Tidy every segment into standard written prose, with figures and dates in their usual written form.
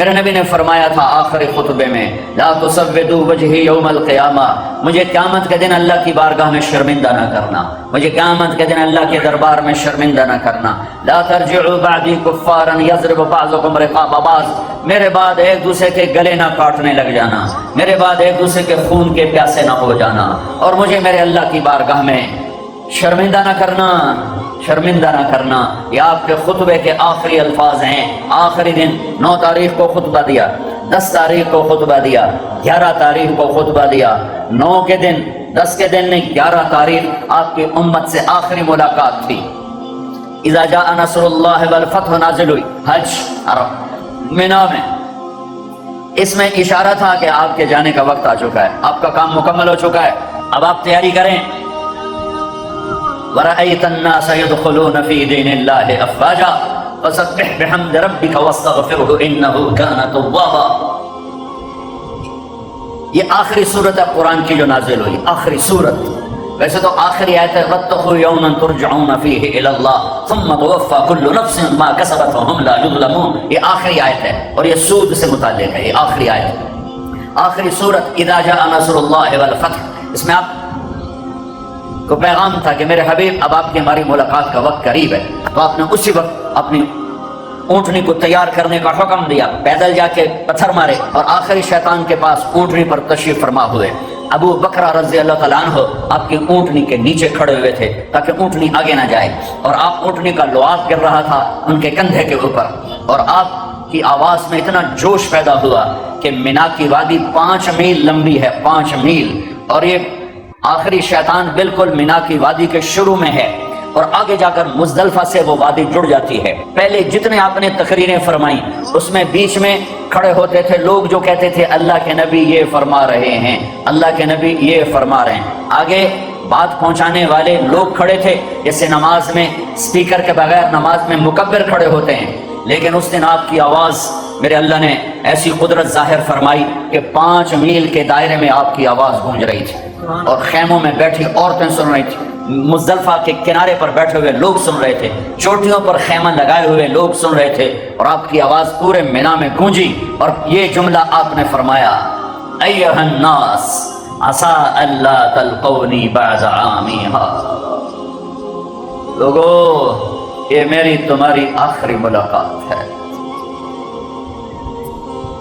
میرے نبی نے فرمایا تھا آخری خطبے میں، لا تسودوا وجہی یوم القیامہ، مجھے قیامت کے دن اللہ کی بارگاہ میں شرمندہ نہ کرنا، مجھے قیامت کے دن اللہ کے دربار میں شرمندہ نہ کرنا۔ لا ترجعوا بعدی کفارا یضرب بعضکم رقاب بعض، میرے بعد ایک دوسرے کے گلے نہ کاٹنے لگ جانا، میرے بعد ایک دوسرے کے خون کے پیاسے نہ ہو جانا، اور مجھے میرے اللہ کی بارگاہ میں شرمندہ نہ کرنا، شرمندہ نہ کرنا۔ یہ آپ کے خطبے کے آخری الفاظ ہیں۔ آخری دن 9 تاریخ کو خطبہ دیا، 10 تاریخ کو خطبہ دیا، 11 تاریخ کو خطبہ دیا، 9 کے دن، 10 کے دن نہیں، 11 تاریخ آپ کی امت سے آخری ملاقات تھی۔ اذا جاء نصر اللہ والفتح نازل ہوئی حج مینا میں، اس میں اشارہ تھا کہ آپ کے جانے کا وقت آ چکا ہے، آپ کا کام مکمل ہو چکا ہے، اب آپ تیاری کریں۔ وَرَأَيْتَ النَّاسَ يَدْخُلُونَ فِي دِينِ اللَّهِ أَفْوَاجًا فَسَبِّحْ بِحَمْدِ رَبِّكَ وَاسْتَغْفِرْهُ إِنَّهُ كَانَ تَوَّابًا۔ یہ آخری صورت ہے قرآن کی جو نازل ہوئی، آخری صورت۔ ویسے تو آخری آیت ہے وَاتَّقُوا يَوْمًا تُرْجَعُونَ فِيهِ إِلَى اللَّهِ ثُمَّ تُوَفَّى كُلُّ نَفْسٍ مَا كَسَبَتْ وَهُمْ لَا يُظْلَمُونَ۔ یہ آخری آیت ہے اور یہ سود سے متعلق ہے، یہ آخری آیت ہے، آخری صورت اذا جاء نصر اللہ والفتح۔ اس میں آپ کو پیغام تھا کہ میرے حبیب اب آپ کی ہماری ملاقات کا وقت قریب ہے، تو آپ نے اسی وقت اپنی اونٹنی کو تیار کرنے کا حکم دیا، پیدل جا کے پتھر مارے اور آخری شیطان کے پاس اونٹنی پر تشریف فرما ہوئے۔ ابو بکر رضی اللہ تعالیٰ عنہ آپ کی اونٹنی کے نیچے کھڑے ہوئے تھے تاکہ اونٹنی آگے نہ جائے، اور آپ اونٹنی کا لعاب گر رہا تھا ان کے کندھے کے اوپر، اور آپ کی آواز میں اتنا جوش پیدا ہوا کہ مینا کی وادی 5 میل لمبی ہے، 5 میل، اور یہ آخری شیطان بالکل مینا کی وادی کے شروع میں ہے، اور آگے جا کر مزدلفہ سے وہ وادی جڑ جاتی ہے۔ پہلے جتنے آپ نے تقریریں فرمائیں اس میں بیچ میں کھڑے ہوتے تھے لوگ جو کہتے تھے اللہ کے نبی یہ فرما رہے ہیں، اللہ کے نبی یہ فرما رہے ہیں۔ آگے بات پہنچانے والے لوگ کھڑے تھے، جیسے نماز میں سپیکر کے بغیر نماز میں مکبر کھڑے ہوتے ہیں، لیکن اس دن آپ کی آواز میرے اللہ نے ایسی قدرت ظاہر فرمائی کہ 5 میل کے دائرے میں آپ کی آواز گونج رہی تھی، اور خیموں میں بیٹھی عورتیں سن رہی تھیں، مزدلفہ کے کنارے پر بیٹھے ہوئے لوگ سن رہے تھے، چوٹیوں پر خیمہ لگائے ہوئے لوگ سن رہے تھے، اور آپ کی آواز پورے مینا میں گونجی، اور یہ جملہ آپ نے فرمایا ایھا الناس عسى الا تلقوني بعد عامی هذا، لوگو یہ میری تمہاری آخری ملاقات ہے۔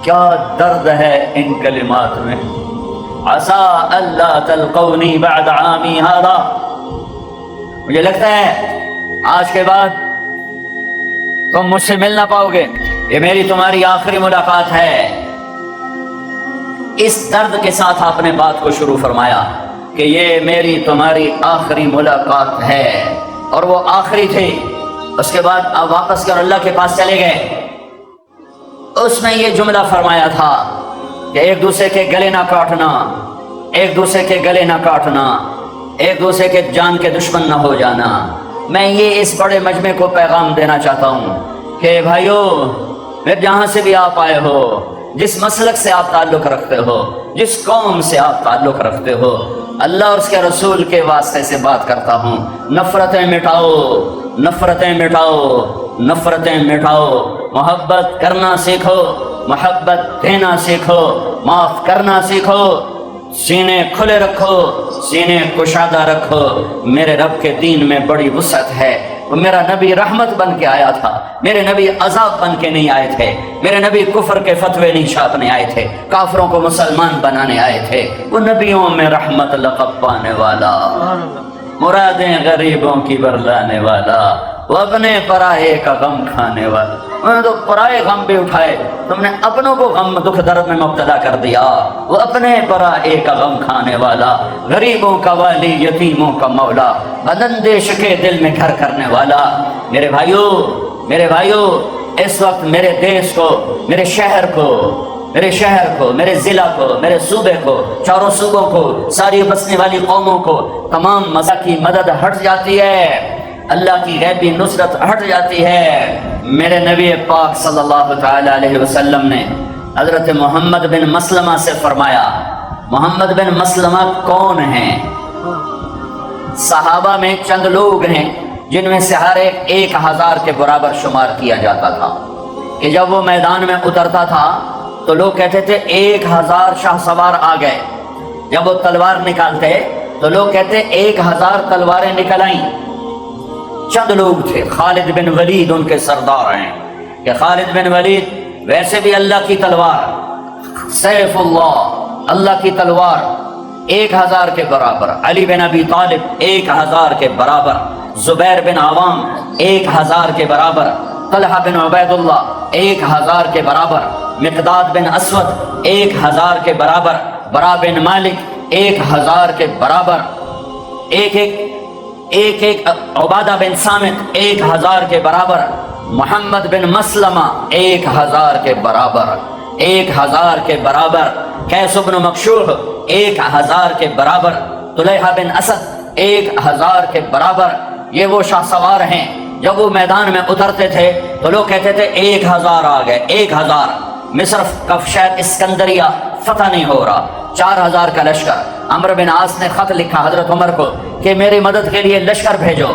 کیا درد ہے ان کلمات میں، عسى الا تلقوني بعد عامی هذا۔ مجھے لگتا ہے آج کے بعد تم مجھ سے مل نہ پاؤ گے، یہ میری تمہاری آخری ملاقات ہے۔ اس درد کے ساتھ آپ نے بات کو شروع فرمایا کہ یہ میری تمہاری آخری ملاقات ہے، اور وہ آخری تھی۔ اس کے بعد آپ واپس کر اللہ کے پاس چلے گئے، اس میں یہ جملہ فرمایا تھا کہ ایک دوسرے کے گلے نہ کاٹنا، ایک دوسرے کے گلے نہ کاٹنا، ایک دوسرے کے جان کے دشمن نہ ہو جانا۔ میں یہ اس بڑے مجمع کو پیغام دینا چاہتا ہوں کہ بھائیو، پھر جہاں سے بھی آپ آئے ہو، جس مسلک سے آپ تعلق رکھتے ہو، جس قوم سے آپ تعلق رکھتے ہو، اللہ اور اس کے رسول کے واسطے سے بات کرتا ہوں، نفرتیں مٹاؤ، نفرتیں مٹاؤ، نفرتیں مٹاؤ، محبت کرنا سیکھو، محبت دینا سیکھو، معاف کرنا سیکھو، سینے کھلے رکھو، سینے کشادہ رکھو۔ میرے رب کے دین میں بڑی وسعت ہے، وہ میرا نبی رحمت بن کے آیا تھا، میرے نبی عذاب بن کے نہیں آئے تھے، میرے نبی کفر کے فتوے نہیں چھاپنے آئے تھے، کافروں کو مسلمان بنانے آئے تھے۔ وہ نبیوں میں رحمت لقب پانے والا، مرادیں غریبوں کی برلانے والا، وہ اپنے پرائے کا غم کھانے والا۔ انہوں نے تو پرائے غم بھی اٹھائے، تم نے اپنوں کو غم دکھ درد میں مبتلا کر دیا۔ وہ اپنے پرائے کا غم کھانے والا، غریبوں کا والی، یتیموں کا مولا، بداندیش کے دل میں گھر کرنے والا۔ میرے بھائیو، میرے بھائیو، اس وقت میرے دیش کو، میرے شہر کو، میرے شہر کو، میرے ضلع کو، میرے صوبے کو، چاروں صوبوں کو، ساری بسنے والی قوموں کو تمام مزہ کی مدد ہٹ جاتی ہے، اللہ کی غیبی نصرت ہٹ جاتی ہے۔ میرے نبی پاک صلی اللہ تعالی علیہ وسلم نے حضرت محمد بن مسلمہ سے فرمایا، محمد بن مسلمہ کون ہیں؟ صحابہ میں چند لوگ ہیں جن میں سے ہر ایک 1000 کے برابر شمار کیا جاتا تھا، کہ جب وہ میدان میں اترتا تھا تو لوگ کہتے تھے 1000 شاہ سوار آ گئے. جب وہ تلوار نکالتے تو لوگ کہتے 1000 تلواریں نکل آئیں. چند لوگ تھے، خالد بن ولید ان کے سردار ہیں کہ خالد بن ولید ویسے بھی اللہ کی تلوار، سیف اللہ، اللہ کی تلوار 1000 کے برابر. علی بن ابی طالب 1000 کے برابر، زبیر بن عوام 1000 کے برابر، طلحہ بن عبید اللہ 1000 کے برابر، مقداد بن اسود 1000 کے برابر، برا بن مالک 1000 کے برابر، ایک عبادہ بن صامت 1000 کے برابر، محمد بن مسلمہ 1000 کے برابر، 1000 کے برابر، قیس بن مکشوح 1000 کے برابر، طلحہ بن اسد 1000 کے برابر. یہ وہ شاہ سوار ہیں. جب وہ میدان میں اترتے تھے تو لوگ کہتے تھے 1000 آ گئے، 1000. مصر کا شہر اسکندریہ فتح نہیں ہو رہا، 4000 کا لشکر. عمرو بن عاص نے خط لکھا حضرت عمر کو کہ میری مدد کے لیے لشکر بھیجو،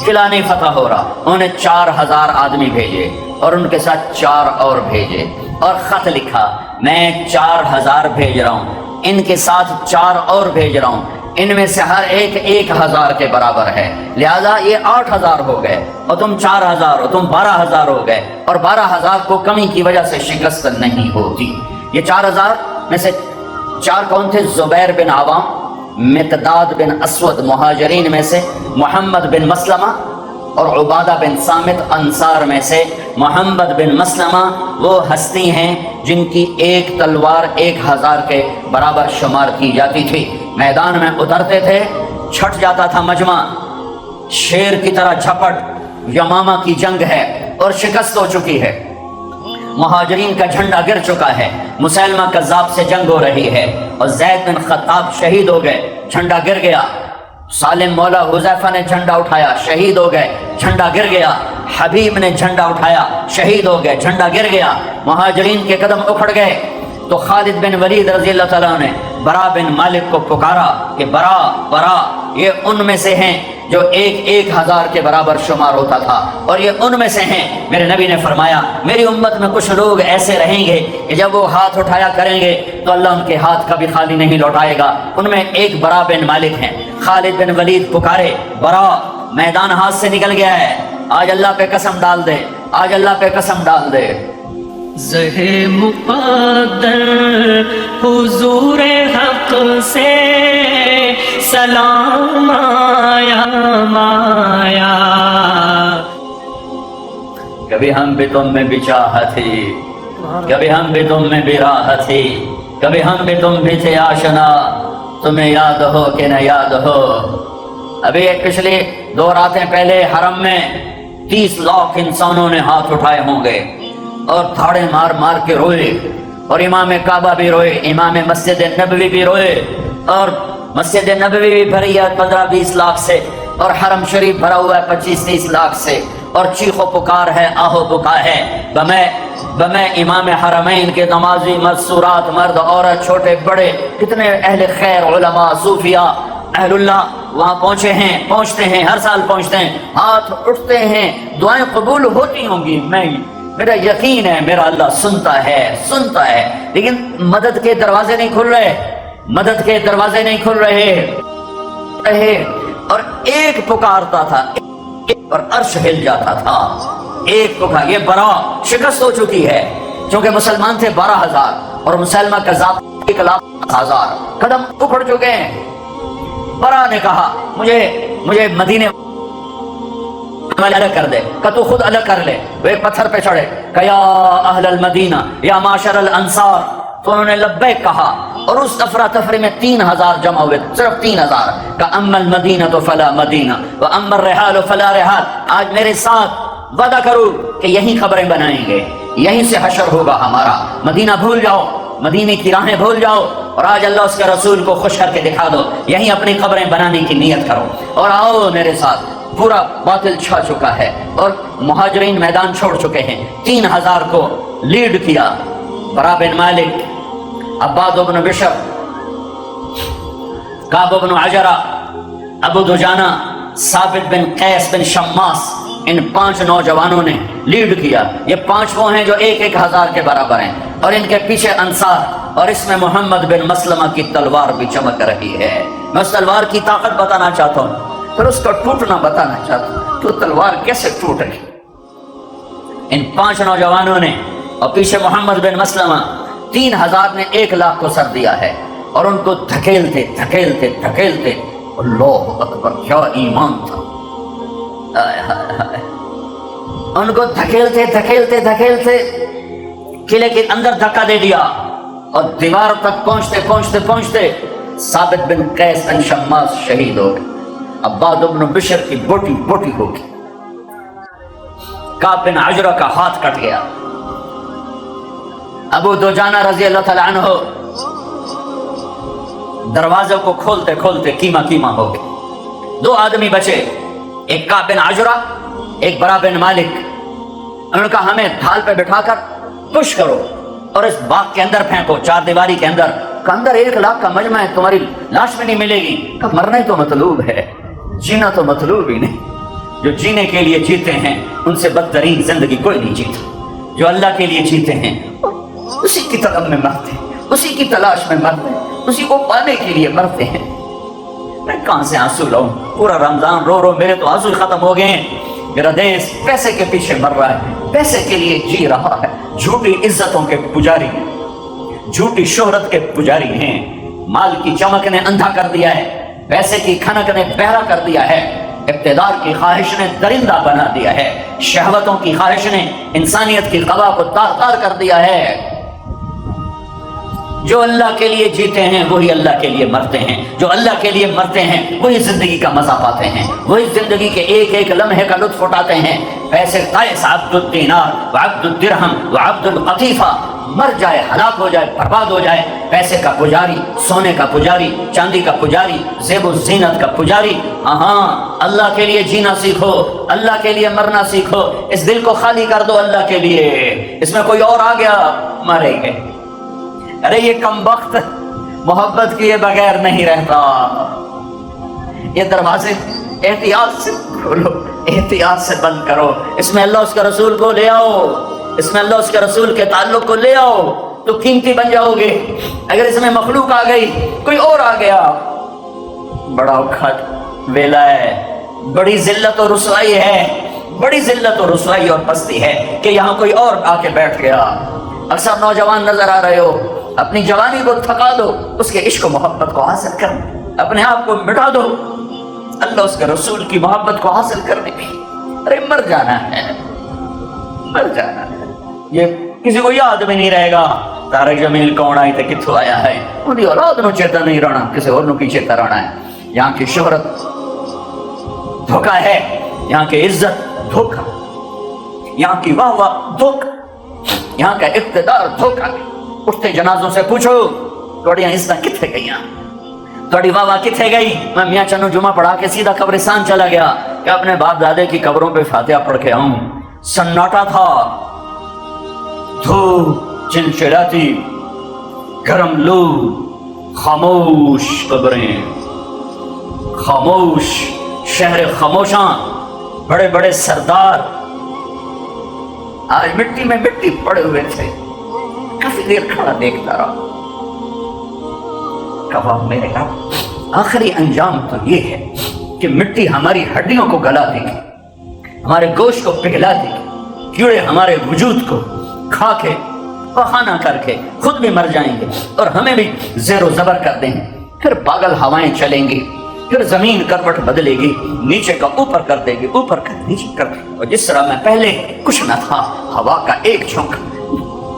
قلعہ نہیں فتح ہو رہا. انہوں نے 4000 آدمی بھیجے اور ان کے ساتھ 4 اور بھیجے اور خط لکھا میں 4000 بھیج رہا ہوں، ان کے ساتھ 4 اور بھیج رہا ہوں، ان میں سے ہر ایک 1000 کے برابر ہے، لہذا یہ 8000 ہو گئے اور تم 4000 ہو، تم 12000 ہو گئے. اور 12000 کو کمی کی وجہ سے شکست نہیں ہوتی. یہ 4000 میں سے 4 کون تھے؟ زبیر بن عوام، مقداد بن اسود مہاجرین میں سے، محمد بن مسلمہ اور عبادہ بن صامت انصار میں سے. محمد بن مسلمہ وہ ہستی ہیں جن کی ایک تلوار 1000 کے برابر شمار کی جاتی تھی. میدان میں اترتے تھے، چھٹ جاتا تھا مجمع، شیر کی طرح جھپٹ. یمامہ کی جنگ ہے اور شکست ہو چکی ہے، مہاجرین کا جھنڈا گر چکا ہے، مسیلمہ کذاب سے جنگ ہو رہی ہے اور زید بن خطاب شہید ہو گئے، جھنڈا گر گیا. سالم مولا حذیفہ نے جھنڈا اٹھایا، شہید ہو گئے، جھنڈا گر گیا. حبیب نے جھنڈا اٹھایا، شہید ہو گئے، جھنڈا گر گیا. مہاجرین کے قدم اکھڑ گئے تو خالد بن ولید رضی اللہ تعالیٰ نے برا بن مالک کو پکارا کہ برا یہ ان میں سے ہیں جو 1000 کے برابر شمار ہوتا تھا، اور یہ ان میں سے ہیں. میرے نبی نے فرمایا میری امت میں کچھ لوگ ایسے رہیں گے کہ جب وہ ہاتھ اٹھایا کریں گے تو اللہ ان کے ہاتھ کبھی خالی نہیں لوٹائے گا. ان میں ایک برا بن مالک ہیں. خالد بن ولید پکارے برا، میدان ہاتھ سے نکل گیا ہے، آج اللہ پہ قسم ڈال دے، آج اللہ پہ قسم ڈال دے. زہ مقدر حضور حق سے سلام آیا مایا. کبھی ہم بھی تم میں بھی چاہت تھی، کبھی ہم بھی تم میں بھی راحت تھی، کبھی ہم بھی تم بھی تھے آشنا، تمہیں یاد ہو کہ نہ یاد ہو. ابھی پچھلی 2 راتیں پہلے حرم میں 30 لاکھ انسانوں نے ہاتھ اٹھائے ہوں گے اور تھاڑے مار مار کے روئے، اور امام کعبہ بھی روئے، امام مسجد نبوی بھی روئے، اور مسجد نبوی بھی بھری ہے 15-20 لاکھ سے، اور حرم شریف بھرا ہوا ہے 25-30 لاکھ سے، اور چیخ و پکار ہے، آہو بکا ہے. بمیں امام حرمین کے نمازی مستورات، مرد عورت چھوٹے بڑے، کتنے اہل خیر علماء صوفیاء اہل اللہ وہاں پہنچتے ہیں، ہر سال پہنچتے ہیں، ہاتھ اٹھتے ہیں، دعائیں قبول ہوتی ہوں گی. میرا یقین ہے میرا اللہ سنتا ہے، لیکن مدد کے دروازے نہیں کھل رہے، مدد کے دروازے نہیں کھل رہے. اور ایک پکارتا تھا اور عرش ہل جاتا تھا. ایک پکار، یہ برا شکست ہو چکی ہے چونکہ مسلمان تھے 12000 اور مسلمہ کذاب 1,00,000 قدم اکھڑ چکے ہیں. برا نے کہا مجھے مدینے الگ کر دے، کہ تو خود الگ کر لے. وہ ایک پتھر پہ چڑھے کہ یا اہل المدینہ یا معاشر الانصار، تو انہوں نے لبیک کہا، اور اس افراتفری میں 3000 جمع ہوئے، صرف 3000. کہ اما المدینہ تو فلا مدینہ و اما الرحال فلا رحال. آج میرے ساتھ وعدہ کرو کہ یہیں قبریں بنائیں گے، یہیں سے حشر ہوگا ہمارا. مدینہ بھول جاؤ، مدینے کی راہیں بھول جاؤ، اور آج اللہ اس کے رسول کو خوش کر کے دکھا دو، یہیں اپنی قبریں بنانے کی نیت کرو اور آؤ میرے ساتھ. پورا باطل چھا چکا ہے اور مہاجرین میدان چھوڑ چکے ہیں. 3000 کو لیڈ کیا برا بن مالک، عباد بن بشر، کعب بن عجرہ، ابو دجانہ، ثابت بن قیس بن شماس، ان 5 نوجوانوں نے لیڈ کیا. یہ 5 وہ ہیں جو 1,000 کے برابر ہیں، اور ان کے پیچھے انصار، اور اس میں محمد بن مسلمہ کی تلوار بھی چمک رہی ہے. میں اس تلوار کی طاقت بتانا چاہتا ہوں، پھر اس کا ٹوٹنا بتانا چاہتا ہوں کہ تلوار کیسے ٹوٹ رہی. ان 5 نوجوانوں نے اور پیچھے محمد بن مسلمہ، 3,000 نے 1,00,000 کو سر دیا ہے، اور ان کو دھکیلتے دھکیلتے دھکیلتے، اللہ اکبر کیا ایمان تھا، ان کو دھکیلتے دھکیلتے دھکیلتے قلعے کے اندر دھکا دے دیا، اور دیوار تک پہنچتے پہنچتے پہنچتے ثابت بن قیس بن شماس شہید ہو گئے. عباد بن بشر کی بوٹی بوٹی ہو گئی. کعب بن عجرہ کا ہاتھ کٹ گیا. ابو دجانہ رضی اللہ تعالیٰ عنہ دروازوں کو کھولتے کھولتے کیما کیما ہو گئے. 2 آدمی بچے، ایک کعب بن عجرہ، ایک برا بن مالک. انہوں نے کہا ہمیں ڈھال پہ بٹھا کر پش کرو اور اس باغ کے اندر پھینکو، 4 دیواری کے اندر. کہ اندر 1,00,000 کا مجمع ہے، تمہاری لاش میں نہیں ملے گی. کہ مرنا ہی تو مطلوب ہے، جینا تو مطلوب ہی نہیں. جو جینے کے لیے جیتے ہیں ان سے بدترین زندگی کوئی نہیں جیتا. جو اللہ کے لیے جیتے ہیں اسی کی طلب میں مرتے ہیں، اسی کی تلاش میں مرتے ہیں، اسی کو پانے کے لیے مرتے ہیں. میں کہاں سے آنسو لاؤں؟ پورا رمضان رو رو میرے تو آنسو ختم ہو گئے ہیں. میرا دیش پیسے کے پیچھے مر رہا ہے، پیسے کے لیے جی رہا ہے. جھوٹی عزتوں کے پجاری، جھوٹی شہرت کے پجاری ہیں. مال کی چمک نے اندھا کر دیا ہے، پیسے کی کھنک نے بہرا کر دیا ہے، اقتدار کی خواہش نے درندہ بنا دیا ہے، شہوتوں کی خواہش نے انسانیت کی قوا کو تار تار کر دیا ہے. جو اللہ کے لیے جیتے ہیں وہی اللہ کے لیے مرتے ہیں، جو اللہ کے لیے مرتے ہیں وہی زندگی کا مزہ پاتے ہیں، وہی زندگی کے ایک ایک لمحے کا لطف اٹھاتے ہیں. پیسے قیس عبد الدینار وعبد الدرہم وعبد القطیفہ مر جائے، ہلاک ہو جائے، برباد ہو جائے. پیسے کا پجاری، سونے کا پجاری، چاندی کا پجاری، زیب و زینت کا پجاری. ہاں اللہ کے لیے جینا سیکھو، اللہ کے لیے مرنا سیکھو. اس دل کو خالی کر دو اللہ کے لیے. اس میں کوئی اور آ گیا مرے گے. ارے یہ کم بخت محبت کیے بغیر نہیں رہتا. یہ دروازے احتیاط سے کھولو، احتیاط سے بند کرو. اس میں اللہ اس کے رسول کو لے آؤ، اس میں اللہ اس کے رسول کے تعلق کو لے آؤ تو قیمتی بن جاؤ گے. اگر اس میں مخلوق آ گئی، کوئی اور آ گیا، بڑا اوکھٹ ویلا ہے، بڑی ذلت اور رسوائی ہے، بڑی ذلت اور رسوائی اور پستی ہے کہ یہاں کوئی اور آ کے بیٹھ گیا. اکثر نوجوان نظر آ رہے ہو، اپنی جوانی کو تھکا دو، اس کے عشق و محبت کو حاصل کر، اپنے آپ کو مٹا دو اللہ اس کے رسول کی محبت کو حاصل کرنے کی. ارے مر جانا ہے، مر جانا ہے. یہ کسی کو یاد بھی نہیں رہے گا طارق جمیل کون آئی تھے، کتوں آیا ہے. انہیں اولاد نو چیتا نہیں رہنا، کسی اور نو کی چیتا رہنا ہے. یہاں کی شہرت دھوکا ہے، یہاں کی عزت دھوکا، یہاں کی واہ واہ دھوکا، یہاں کا اقتدار دھوکا. اٹھتے جنازوں سے پوچھو توڑیاں عزت کتنے گئی، توڑی واہ واہ کتنے گئی. میں میاں چنو جمعہ پڑھا کے سیدھا قبرستان چلا گیا کہ اپنے باپ دادے کی قبروں پہ فاتحہ پڑھ کے آؤں. سناٹا تھا، دھوپ چلچلاتی، گرم لو، خاموش قبریں، خاموش شہر خاموشاں، بڑے بڑے سردار آج مٹی میں مٹی پڑے ہوئے تھے. کافی دیر کھڑا دیکھتا رہا. کہا میرے رب آخری انجام تو یہ ہے کہ مٹی ہماری ہڈیوں کو گلا دے گی، ہمارے گوشت کو پگھلا دے گی، کیڑے ہمارے وجود کو کھا کے پخانا کر کے خود بھی مر جائیں گے اور ہمیں بھی زیر و زبر کر دیں گے. پھر پاگل ہوائیں چلیں گی، پھر زمین کروٹ بدلے گی، نیچے کا اوپر کر دے گی، اوپر کا نیچے کر دے گی. اور جس طرح میں پہلے کچھ نہ تھا، ہوا کا ایک جھونکا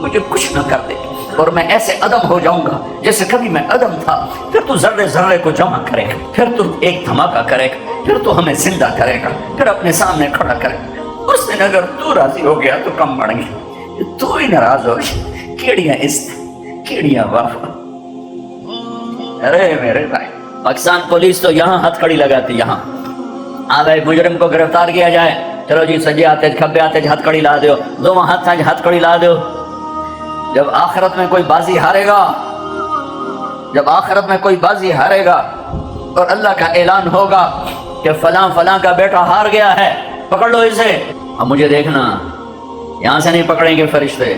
مجھے کچھ نہ کر دے اور میں ایسے عدم ہو جاؤں گا جیسے کبھی میں عدم تھا. پھر تو ذرے ذرے کو جمع کرے گا، پھر تو ایک دھماکہ کرے گا، پھر تو ہمیں زندہ کرے گا، پھر اپنے سامنے کھڑا کرے گا. اس دن اگر تو راضی ہو گیا تو کم بڑھ گیا، تو ہی ناراض ہو گیا. کیڑیاں عزت، کیڑیاں وفا. ارے میرے بھائی، پاکستان پولیس تو یہاں ہتھ کڑی لگاتی. یہاں آ گئے مجرم کو گرفتار کیا جائے، چلو جی سجے آتے کھبے آتے ہتھ کڑی لا دو، دو ہاتھ ہتھ کڑی لا دو. جب آخرت میں کوئی بازی ہارے گا، جب آخرت میں کوئی بازی ہارے گا اور اللہ کا اعلان ہوگا کہ فلاں فلاں کا بیٹا ہار گیا ہے، پکڑ لو اسے. اب مجھے دیکھنا یہاں سے نہیں پکڑیں گے فرشتے.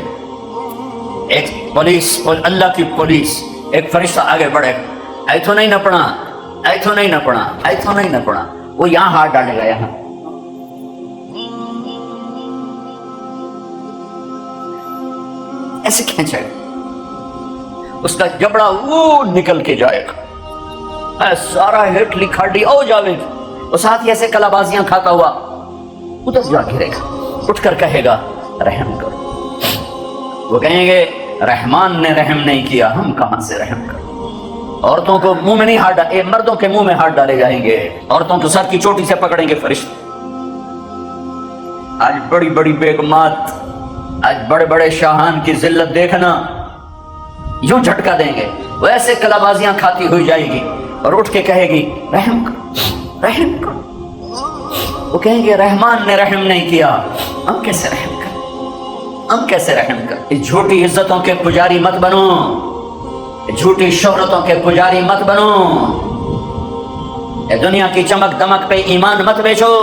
ایک پولیس، اللہ کی پولیس، ایک فرشتہ آگے بڑھے، ایتھو نہیں نپنا، ایتھو نہیں نپنا، ایتھو نہیں نپنا. وہ یہاں ہاتھ ڈالے گا، یہاں ایسے کھینچے گا، اس کا جبڑا وہ نکل کے جائے گا، سارا ہٹ لکھاڑی او جاوے گا. اور ساتھ ہی ایسے کلا بازیاں کھاتا ہوا ادھر جا گرے گا، اٹھ کر کہے گا رحم کرو. وہ کہیں گے رحمان نے رحم نہیں کیا، ہم کہاں سے رحم کریں. عورتوں کو منہ میں نہیں ہاتھ ڈالے، مردوں کے منہ میں ہاتھ ڈالے جائیں گے، عورتوں کو سر کی چوٹی سے پکڑیں گے فرشتے. آج بڑی بڑی بیگمات، آج بڑے بڑے شاہان کی ذلت دیکھنا، یوں جھٹکا دیں گے. وہ ایسے کلا بازیاں کھاتی ہوئی جائے گی اور اٹھ کے کہے گی رحم کرو، رحم کرو. وہ کہیں گے رحمان نے رحم نہیں کیا، ہم کیسے رحم کریں، ہم کیسے رحم کریں. اس جھوٹی عزتوں کے پجاری مت بنو، جھوٹی شہرتوں کے پجاری مت بنو. یہ دنیا کی چمک دمک پہ ایمان مت بیچو.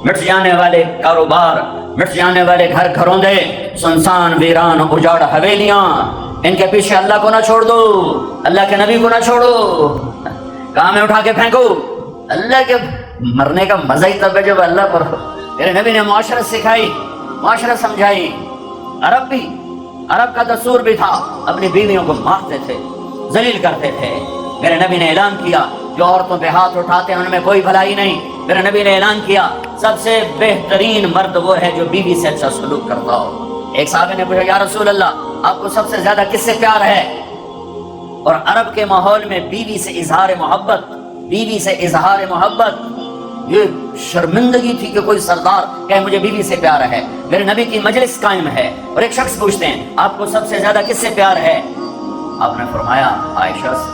مٹ جانے والے کاروبار، مٹ جانے والے گھر گھروندے، سنسان ویران اجاڑ حویلیاں، ان کے پیچھے اللہ کو نہ چھوڑ دو، اللہ کے نبی کو نہ چھوڑو. کہاں میں اٹھا کے پھینکو؟ اللہ کے مرنے کا مزہ ہی تب ہے جب اللہ پر ہو. میرے نبی نے معاشرت سکھائی، معاشرت سمجھائی. عرب کا دستور بھی تھا، اپنی بیویوں کو مارتے تھے، ذلیل کرتے تھے. میرے نبی نے اعلان کیا جو عورتوں پہ ہاتھ اٹھاتے ہیں ان میں کوئی بھلائی نہیں. میرے نبی نے اعلان کیا سب سے بہترین مرد وہ ہے جو بیوی سے اچھا سلوک کرتا ہو. ایک صحابی نے پوچھا یا رسول اللہ آپ کو سب سے زیادہ کس سے پیار ہے؟ اور عرب کے ماحول میں بیوی سے اظہار محبت، بیوی سے اظہار محبت یہ شرمندگی تھی کہ کوئی سردار کہے مجھے بیوی سے پیار ہے. میرے نبی کی مجلس قائم ہے اور ایک شخص پوچھتے ہیں آپ کو سب سے زیادہ کس سے پیار ہے؟ آپ نے فرمایا عائشہ سے.